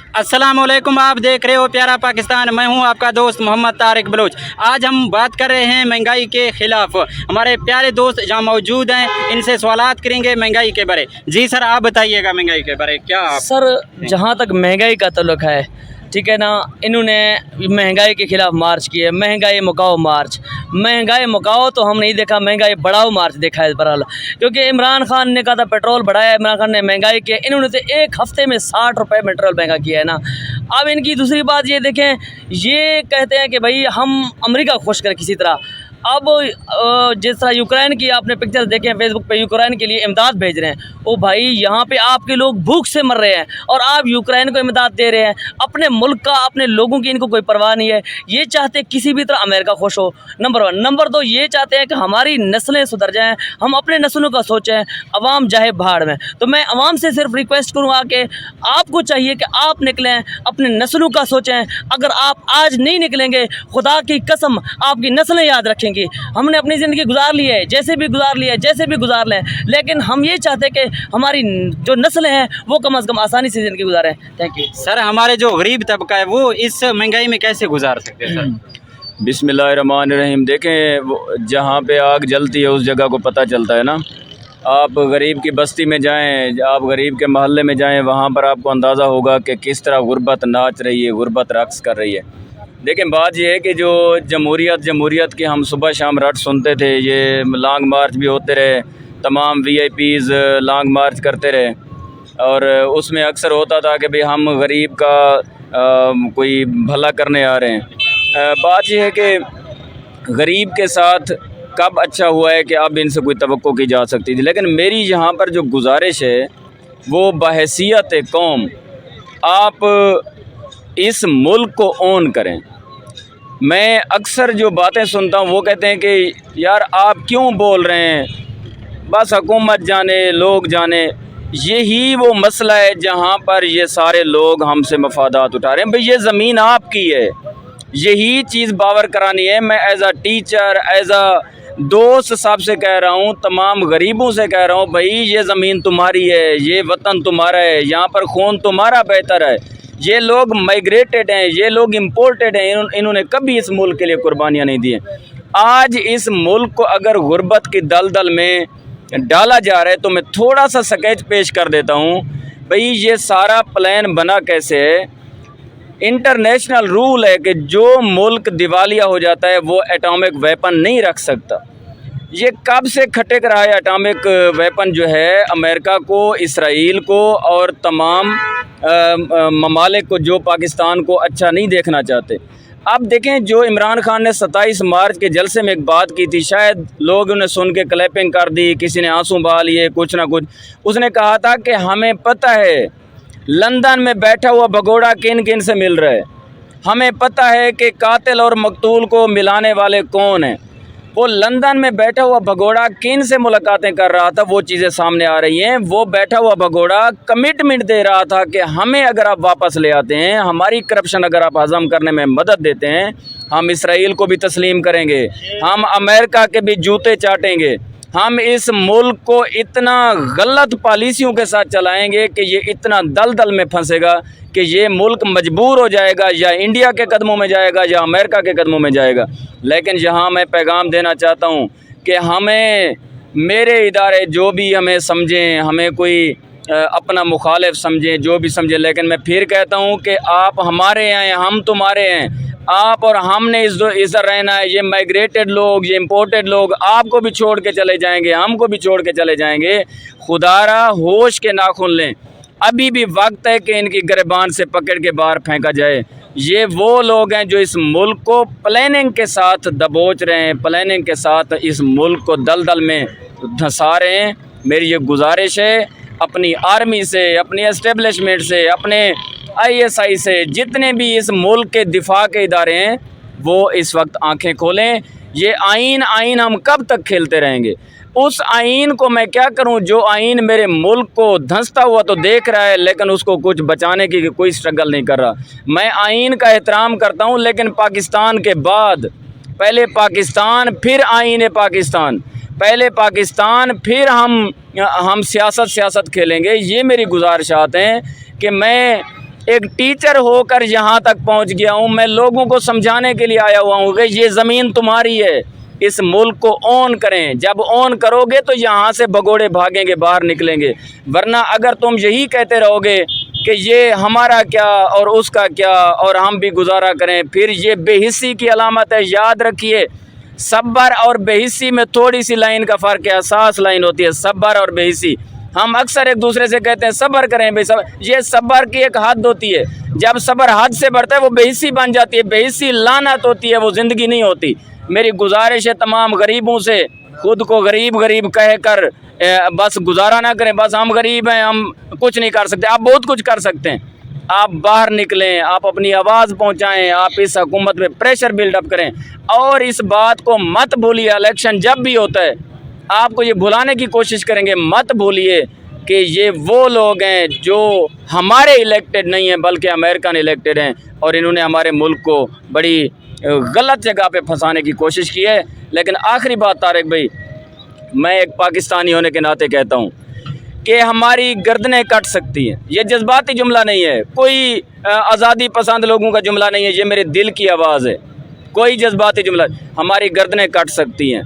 अस्सलामुअलैकुम, आप देख रहे हो प्यारा पाकिस्तान। मैं हूं आपका दोस्त मोहम्मद तारिक बलोच। आज हम बात कर रहे हैं महंगाई के ख़िलाफ़। हमारे प्यारे दोस्त जहां मौजूद हैं, इनसे सवालात करेंगे महंगाई के बारे। जी सर, आप बताइएगा महंगाई के बारे क्या आप सर, जहाँ तक महंगाई का ताल्लुक है, ठीक है ना, इन्होंने महंगाई के ख़िलाफ़ मार्च किए। महंगाई मुकाओ मार्च, महंगाई मुकाओ तो हम नहीं देखा, महंगाई बढ़ाओ मार्च देखा है बहरहाल। क्योंकि इमरान खान ने कहा था पेट्रोल बढ़ाया, इमरान खान ने महंगाई किया, इन्होंने तो एक हफ़्ते में 60 रुपये पेट्रोल महंगा किया है ना। अब इनकी दूसरी बात ये देखें, ये कहते हैं कि भाई हम अमेरिका को खुश करें किसी तरह। अब जिस तरह यूक्रेन की आपने पिक्चर देखे फेसबुक पे, यूक्रेन के लिए इमदाद भेज रहे हैं। ओ भाई, यहाँ पे आपके लोग भूख से मर रहे हैं और आप यूक्रेन को इमदाद दे रहे हैं। अपने मुल्क का, अपने लोगों की इनको कोई परवाह नहीं है। ये चाहते किसी भी तरह अमेरिका खुश हो, नंबर 1। नंबर 2, ये चाहते हैं कि हमारी नस्लें सुधर जाएँ, हम अपने नस्लों का सोचें, अवाम जाए भाड़ में। तो मैं अवाम से सिर्फ रिक्वेस्ट करूँगा कि आपको चाहिए कि आप निकलें, अपने नस्लों का सोचें। अगर आप आज नहीं निकलेंगे, खुदा की कसम आपकी नस्लें याद रखेंगी। हमने अपनी ज़िंदगी गुजार ली है, जैसे भी गुजार ली है, जैसे भी गुजार लें, लेकिन हम ये चाहते हैं कि हमारी जो नस्लें हैं वो कम से कम आसानी से ज़िंदगी गुजारें। Thank you sir. हमारे जो गरीब तबका है वो इस महंगाई में कैसे गुजार सकते हैं सर? बिस्मिल्लाहिर्रहमानिर्रहीम। देखें, जहाँ पे आग जलती है उस जगह को पता चलता है ना। आप गरीब की बस्ती में जाएं, आप गरीब के महल्ले में जाएं, वहाँ पर आपको अंदाज़ा होगा कि किस तरह गुर्बत नाच रही है, गुर्बत रक़्स कर रही है। लेकिन बात यह है कि जो जमहूरियत की हम सुबह शाम रट सुनते थे, ये लॉन्ग मार्च भी होते रहे, तमाम VIPs लॉन्ग मार्च करते रहे, और उसमें अक्सर होता था कि भाई हम गरीब का कोई भला करने आ रहे हैं। बात यह है कि गरीब के साथ कब अच्छा हुआ है कि अब इनसे कोई तवक्को की जा सकती थी। लेकिन मेरी यहाँ पर जो गुजारिश है वो बहैसियत कौम, आप इस मुल्क को ओन करें। मैं अक्सर जो बातें सुनता हूँ वो कहते हैं कि यार आप क्यों बोल रहे हैं, बस हुकूमत जाने, लोग जाने। यही वो मसला है जहाँ पर ये सारे लोग हमसे मफादात उठा रहे हैं। भाई ये ज़मीन आपकी है, यही चीज़ बावर करानी है। मैं as a teacher, as a दोस्त साहब से कह रहा हूँ, तमाम गरीबों से कह रहा हूँ, भाई ये ज़मीन तुम्हारी है, ये वतन तुम्हारा है, यहाँ पर खून तुम्हारा बेहतर है। ये लोग माइग्रेटेड हैं, ये लोग इम्पोर्टेड हैं, इन्होंने कभी इस मुल्क के लिए कुर्बानियाँ नहीं दी हैं। आज इस मुल्क को अगर गुर्बत की दलदल में डाला जा रहा है तो मैं थोड़ा सा स्केच पेश कर देता हूँ। भाई ये सारा प्लान बना कैसे है? इंटरनेशनल रूल है कि जो मुल्क दिवालिया हो जाता है वो एटॉमिक वेपन नहीं रख सकता। ये कब से खटक रहा है एटॉमिक वेपन जो है, अमेरिका को, इसराइल को और तमाम ममालिक को जो पाकिस्तान को अच्छा नहीं देखना चाहते। अब देखें, जो इमरान खान ने 27 मार्च के जलसे में एक बात की थी, शायद लोग उन्हें सुन के क्लैपिंग कर दी, किसी ने आंसू बहा लिए, कुछ ना कुछ। उसने कहा था कि हमें पता है लंदन में बैठा हुआ भगोड़ा किन किन से मिल रहा है, हमें पता है कि कातिल और मकतूल को मिलाने वाले कौन हैं। वो लंदन में बैठा हुआ भगोड़ा किन से मुलाकातें कर रहा था, वो चीज़ें सामने आ रही हैं। वो बैठा हुआ भगोड़ा कमिटमेंट दे रहा था कि हमें अगर आप वापस ले आते हैं, हमारी करप्शन अगर आप हज़म करने में मदद देते हैं, हम इसराइल को भी तस्लीम करेंगे, हम अमेरिका के भी जूते चाटेंगे, हम इस मुल्क को इतना गलत पॉलिसियों के साथ चलाएंगे कि ये इतना दलदल में फंसेगा कि ये मुल्क मजबूर हो जाएगा, या इंडिया के कदमों में जाएगा या अमेरिका के कदमों में जाएगा। लेकिन यहाँ मैं पैगाम देना चाहता हूँ कि हमें, मेरे इदारे जो भी हमें समझें, हमें कोई अपना मुखालिफ समझें, जो भी समझें, लेकिन मैं फिर कहता हूँ कि आप हमारे हैं, हम तुम्हारे हैं। आप और हमने इधर रहना है। ये माइग्रेटेड लोग, ये इम्पोर्टेड लोग आपको भी छोड़ के चले जाएंगे, हमको भी छोड़ के चले जाएंगे। खुदारा होश के नाखून लें, अभी भी वक्त है कि इनकी गिरबान से पकड़ के बाहर फेंका जाए। ये वो लोग हैं जो इस मुल्क को प्लानिंग के साथ दबोच रहे हैं, प्लानिंग के साथ इस मुल्क को दलदल में धंसा रहे हैं। मेरी ये गुजारिश है अपनी आर्मी से, अपनी एस्टेब्लिशमेंट से, अपने ISI से, जितने भी इस मुल्क के दिफा के इदारे हैं, वो इस वक्त आंखें खोलें। ये आइन हम कब तक खेलते रहेंगे? उस आइन को मैं क्या करूं जो आइन मेरे मुल्क को धंसता हुआ तो देख रहा है, लेकिन उसको कुछ बचाने की कोई स्ट्रगल नहीं कर रहा। मैं आइन का एहतराम करता हूं, लेकिन पाकिस्तान के बाद पहले पाकिस्तान, फिर आइन पाकिस्तान, पहले पाकिस्तान, फिर हम सियासत खेलेंगे। ये मेरी गुजारिशात हैं कि मैं एक टीचर होकर यहाँ तक पहुँच गया हूँ। मैं लोगों को समझाने के लिए आया हुआ हूँ कि ये ज़मीन तुम्हारी है, इस मुल्क को ऑन करें। जब ऑन करोगे तो यहाँ से भगोड़े भागेंगे, बाहर निकलेंगे। वरना अगर तुम यही कहते रहोगे कि ये हमारा क्या और उसका क्या और हम भी गुजारा करें, फिर ये बेहिस्सी की अलामत है। याद रखिए, सब्र और बेहिस्सी में थोड़ी सी लाइन का फ़र्क है, एहसास लाइन होती है, सब्र और बेहिस्सी। हम अक्सर एक दूसरे से कहते हैं सब्र करें भाई, सब ये सब्र की एक हद होती है। जब सब्र हद से बढ़ता है वो बेहिस्सी बन जाती है। बेहिस्सी लानत होती है, वो ज़िंदगी नहीं होती। मेरी गुजारिश है तमाम गरीबों से, खुद को गरीब गरीब कह कर बस गुजारा ना करें, बस हम गरीब हैं, हम कुछ नहीं कर सकते। आप बहुत कुछ कर सकते हैं। आप बाहर निकलें, आप अपनी आवाज़ पहुंचाएं, आप इस हुकूमत में प्रेशर बिल्डअप करें। और इस बात को मत भूलिए, इलेक्शन जब भी होता है आपको ये भुलाने की कोशिश करेंगे, मत भूलिए कि ये वो लोग हैं जो हमारे इलेक्टेड नहीं हैं बल्कि अमेरिकन इलेक्टेड हैं, और इन्होंने हमारे मुल्क को बड़ी गलत जगह पे फंसाने की कोशिश की है। लेकिन आखिरी बात तारिक भाई, मैं एक पाकिस्तानी होने के नाते कहता हूँ कि हमारी गर्दनें कट सकती हैं। ये जज्बाती जुमला नहीं है, कोई आज़ादी पसंद लोगों का जुमला नहीं है, ये मेरे दिल की आवाज़ है, कोई जज्बाती जुमला। हमारी गर्दनें कट सकती हैं।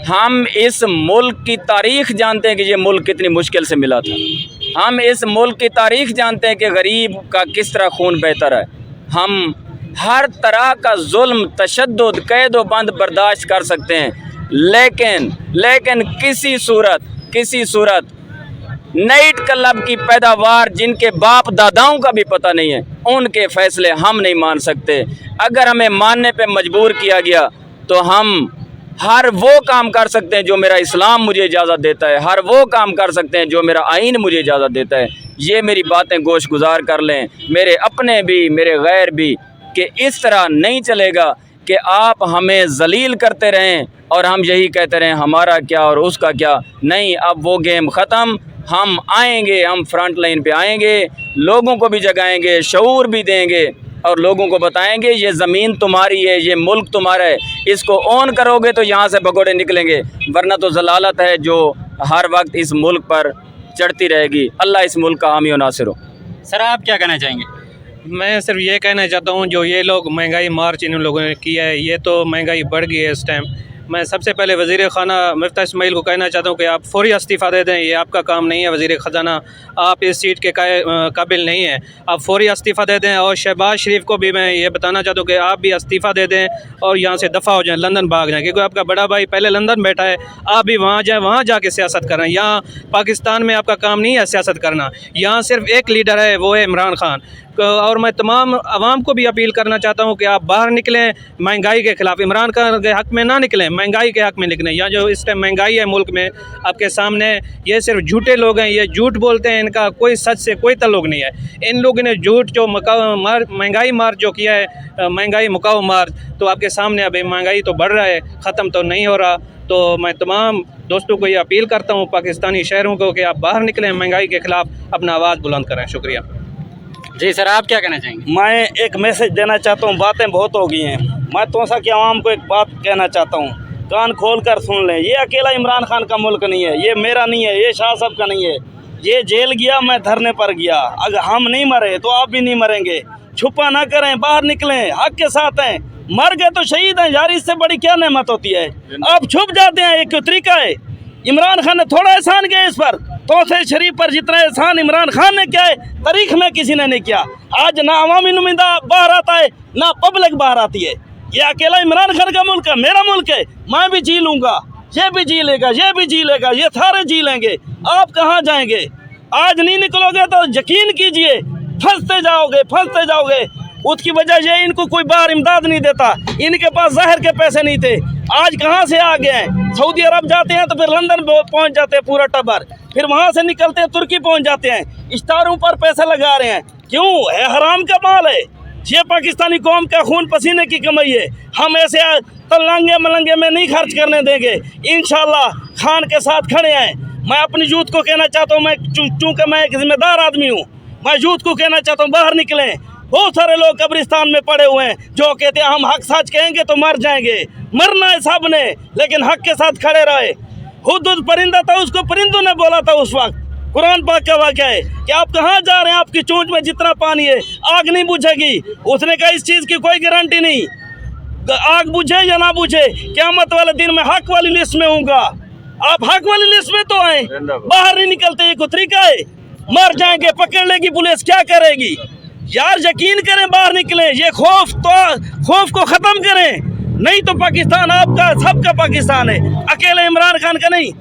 हम इस मुल्क की तारीख़ जानते हैं कि ये मुल्क कितनी मुश्किल से मिला था। हम इस मुल्क की तारीख़ जानते हैं कि गरीब का किस तरह खून बहता है। हम हर तरह का जुल्म, तशद्दुद, कैद व बंद बर्दाश्त कर सकते हैं, लेकिन किसी सूरत नाइट क्लब की पैदावार जिनके बाप दादाओं का भी पता नहीं है, उनके फ़ैसले हम नहीं मान सकते। अगर हमें मानने पे मजबूर किया गया तो हम हर वो काम कर सकते हैं जो मेरा इस्लाम मुझे इजाज़त देता है, हर वो काम कर सकते हैं जो मेरा आइन मुझे इजाज़त देता है। ये मेरी बातें गोश गुजार कर लें, मेरे अपने भी मेरे गैर भी, कि इस तरह नहीं चलेगा कि आप हमें जलील करते रहें और हम यही कहते रहें हमारा क्या और उसका क्या। नहीं, अब वो गेम ख़त्म। हम आएंगे, हम फ्रंट लाइन पे आएंगे, लोगों को भी जगाएंगे, शऊर भी देंगे और लोगों को बताएंगे ये ज़मीन तुम्हारी है, ये मुल्क तुम्हारा है, इसको ऑन करोगे तो यहाँ से भगोड़े निकलेंगे, वरना तो जलालत है जो हर वक्त इस मुल्क पर चढ़ती रहेगी। अल्लाह इस मुल्क का हामी व नासिर हो। सर आप क्या कहना चाहेंगे? मैं सिर्फ ये कहना चाहता हूँ जो ये लोग महंगाई मार्च इन लोगों ने किया है, ये तो महंगाई बढ़ गई है इस टाइम। मैं सबसे पहले वज़ीर ख़ाना मिफ्ता इस्माइल को कहना चाहता हूँ कि आप फौरी इस्तीफ़ा दे दें, ये आपका काम नहीं है वज़ीर ख़जाना, आप इस सीट के काबिल नहीं हैं, आप फौरी इस्तीफ़ा दे दें। और शहबाज शरीफ को भी मैं ये बताना चाहता हूँ कि आप भी इस्तीफ़ा दे दें और यहाँ से दफ़ा हो जाएं, लंदन भाग जाएं, क्योंकि आपका बड़ा भाई पहले लंदन बैठा है, आप भी वहाँ जाएँ, वहाँ जाके सियासत करें। यहाँ पाकिस्तान में आपका काम नहीं है सियासत करना, यहाँ सिर्फ एक लीडर है, वो है इमरान खान। और मैं तमाम आवाम को भी अपील करना चाहता हूँ कि आप बाहर निकलें, महंगाई के ख़िलाफ़, इमरान खान के हक़ में ना निकलें, महंगाई के हक़ में निकलें। या जो इस टाइम महंगाई है मुल्क में आपके सामने, ये सिर्फ झूठे लोग हैं, ये झूठ बोलते हैं, इनका कोई सच से कोई ताल्लुक़ नहीं है। इन लोगों ने झूठ जो महंगाई मार्च जो किया है, महंगाई मुकाओ मार्च, तो आपके सामने अब महंगाई तो बढ़ रहा है, ख़त्म तो नहीं हो रहा। तो मैं तमाम दोस्तों को ये अपील करता हूँ, पाकिस्तानी शहरों को, कि आप बाहर निकलें, महंगाई के ख़िलाफ़ अपना आवाज़ बुलंद करें। शुक्रिया। जी सर आप क्या कहना चाहेंगे? मैं एक मैसेज देना चाहता हूँ, बातें बहुत हो गई हैं। मैं तोसा की आवाम को एक बात कहना चाहता हूँ, कान खोल कर सुन लें। ये अकेला इमरान खान का मुल्क नहीं है, ये मेरा नहीं है, ये शाह साहब का नहीं है। ये जेल गया, मैं धरने पर गया। अगर हम नहीं मरे तो आप भी नहीं मरेंगे। छुपा ना करें, बाहर निकलें, हक के साथ हैं। मर गए तो शहीद हैं यार, इससे बड़ी क्या नेमत होती है। आप छुप जाते हैं, एक तरीका है। इमरान खान ने थोड़ा एहसान किया इस पर, तोसे शरीफ पर जितना एहसान इमरान खान ने किया है तारीख में किसी ने नहीं किया। आज ना अवामी नुमाइंदा बाहर आता है, ना पब्लिक बाहर आती है। ये अकेला इमरान खान का मुल्क है, मेरा मुल्क है। मैं भी जी लूँगा, ये भी जी लेगा, ये भी जी लेगा, ये सारे जी लेंगे। आप कहाँ जाएंगे? आज नहीं निकलोगे तो यकीन कीजिए फंसते जाओगे, फंसते जाओगे। उसकी वजह ये इनको कोई बाहर इमदाद नहीं देता, इनके पास ज़ाहिर के पैसे नहीं थे। आज कहाँ से आ गए हैं? सऊदी अरब जाते हैं तो फिर लंदन पहुँच जाते हैं पूरा टब्बर, फिर वहाँ से निकलते हैं तुर्की पहुँच जाते हैं, इस्तारों पर पैसे लगा रहे हैं। क्यों है? हराम का माल है ये, पाकिस्तानी कौम का खून पसीने की कमाई है। हम ऐसे तलंगे मलंगे में नहीं खर्च करने देंगे। इंशाल्लाह खान के साथ खड़े हैं। मैं अपनी यूथ को कहना चाहता हूँ, मैं चूँकि मैं एक जिम्मेदार आदमी हूँ, मैं यूथ को कहना चाहता हूँ बाहर निकलें। बहुत सारे लोग कब्रिस्तान में पड़े हुए हैं जो कहते हैं हम हक सच कहेंगे तो मर जाएंगे। मरना है सब ने, लेकिन हक के साथ खड़े रहे। हुदुद परिंदा था, उसको परिंदों ने बोला था उस वक्त, कुरान पाक का वाक़या है कि आप कहाँ जा रहे हैं, आपकी चोंच में जितना पानी है आग नहीं बुझेगी। उसने कहा इस चीज़ की कोई गारंटी नहीं, आग बुझे या ना बुझे, क़यामत वाले दिन में हक वाली लिस्ट में होऊंगा। आप हक वाली लिस्ट में तो आए, बाहर नहीं निकलते, ये कोई तरीका है? मर जाएंगे, पकड़ लेगी पुलिस, क्या करेगी यार? यकीन करें, बाहर निकलें, ये खौफ को ख़त्म करें, नहीं तो पाकिस्तान आपका सबका पाकिस्तान है, अकेले इमरान खान का नहीं।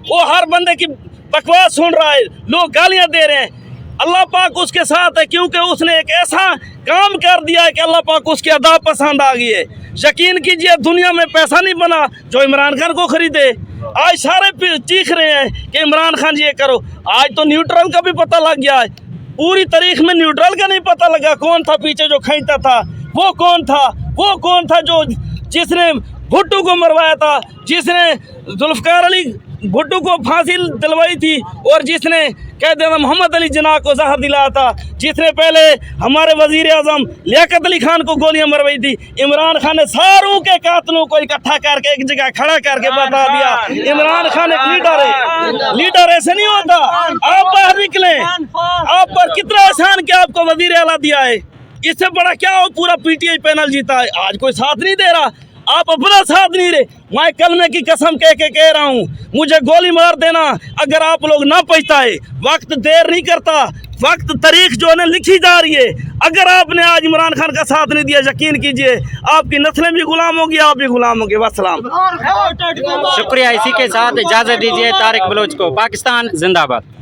वो हर बंदे की बकवास सुन रहा है, लोग गालियां दे रहे हैं, अल्लाह पाक उसके साथ है, क्योंकि उसने एक ऐसा काम कर दिया है कि अल्लाह पाक उसकी अदा पसंद आ गई है। यकीन कीजिए, दुनिया में पैसा नहीं बना जो इमरान खान को खरीदे। आज सारे चीख रहे हैं कि इमरान खान ये करो, आज तो न्यूट्रल का भी पता लग गया है। पूरी तारीख में न्यूट्रल का नहीं पता लगा कौन था पीछे जो खींचता था, वो कौन था जो जिसने भुट्टो को मरवाया था, जिसने जुल्फ़िकार अली भुट्टो को फांसी दिलवाई थी, और जिसने कह देना मोहम्मद अली जिन्ना को जहर दिलाया था, जिसने पहले हमारे वज़ीर आज़म लियाकत अली खान को गोलियां मरवाई थी। इमरान खान ने सारों के कातलों को इकट्ठा करके एक जगह खड़ा करके बता दिया इमरान खान एक लीडर है। लीडर ऐसे नहीं होता। आप बाहर निकलें, आप पर कितना एहसान क्या आपको वज़ीर आला दिया है, इससे बड़ा क्या हो? पूरा पीटीआई पैनल जीता है, आज कोई साथ नहीं दे रहा, आप अपना साथ नहीं रहे। मैं कलमे की कसम कह रहा हूँ, मुझे गोली मार देना अगर आप लोग ना पहुँचाए। वक्त देर नहीं करता, वक्त तारीख जो है ना लिखी जा रही है। अगर आपने आज इमरान खान का साथ नहीं दिया, यकीन कीजिए आपकी नस्लें भी गुलाम होगी, आप भी गुलाम होंगे। वस्सलाम। शुक्रिया। इसी के साथ इजाज़त दीजिए तारिक बलोच को। पाकिस्तान जिंदाबाद।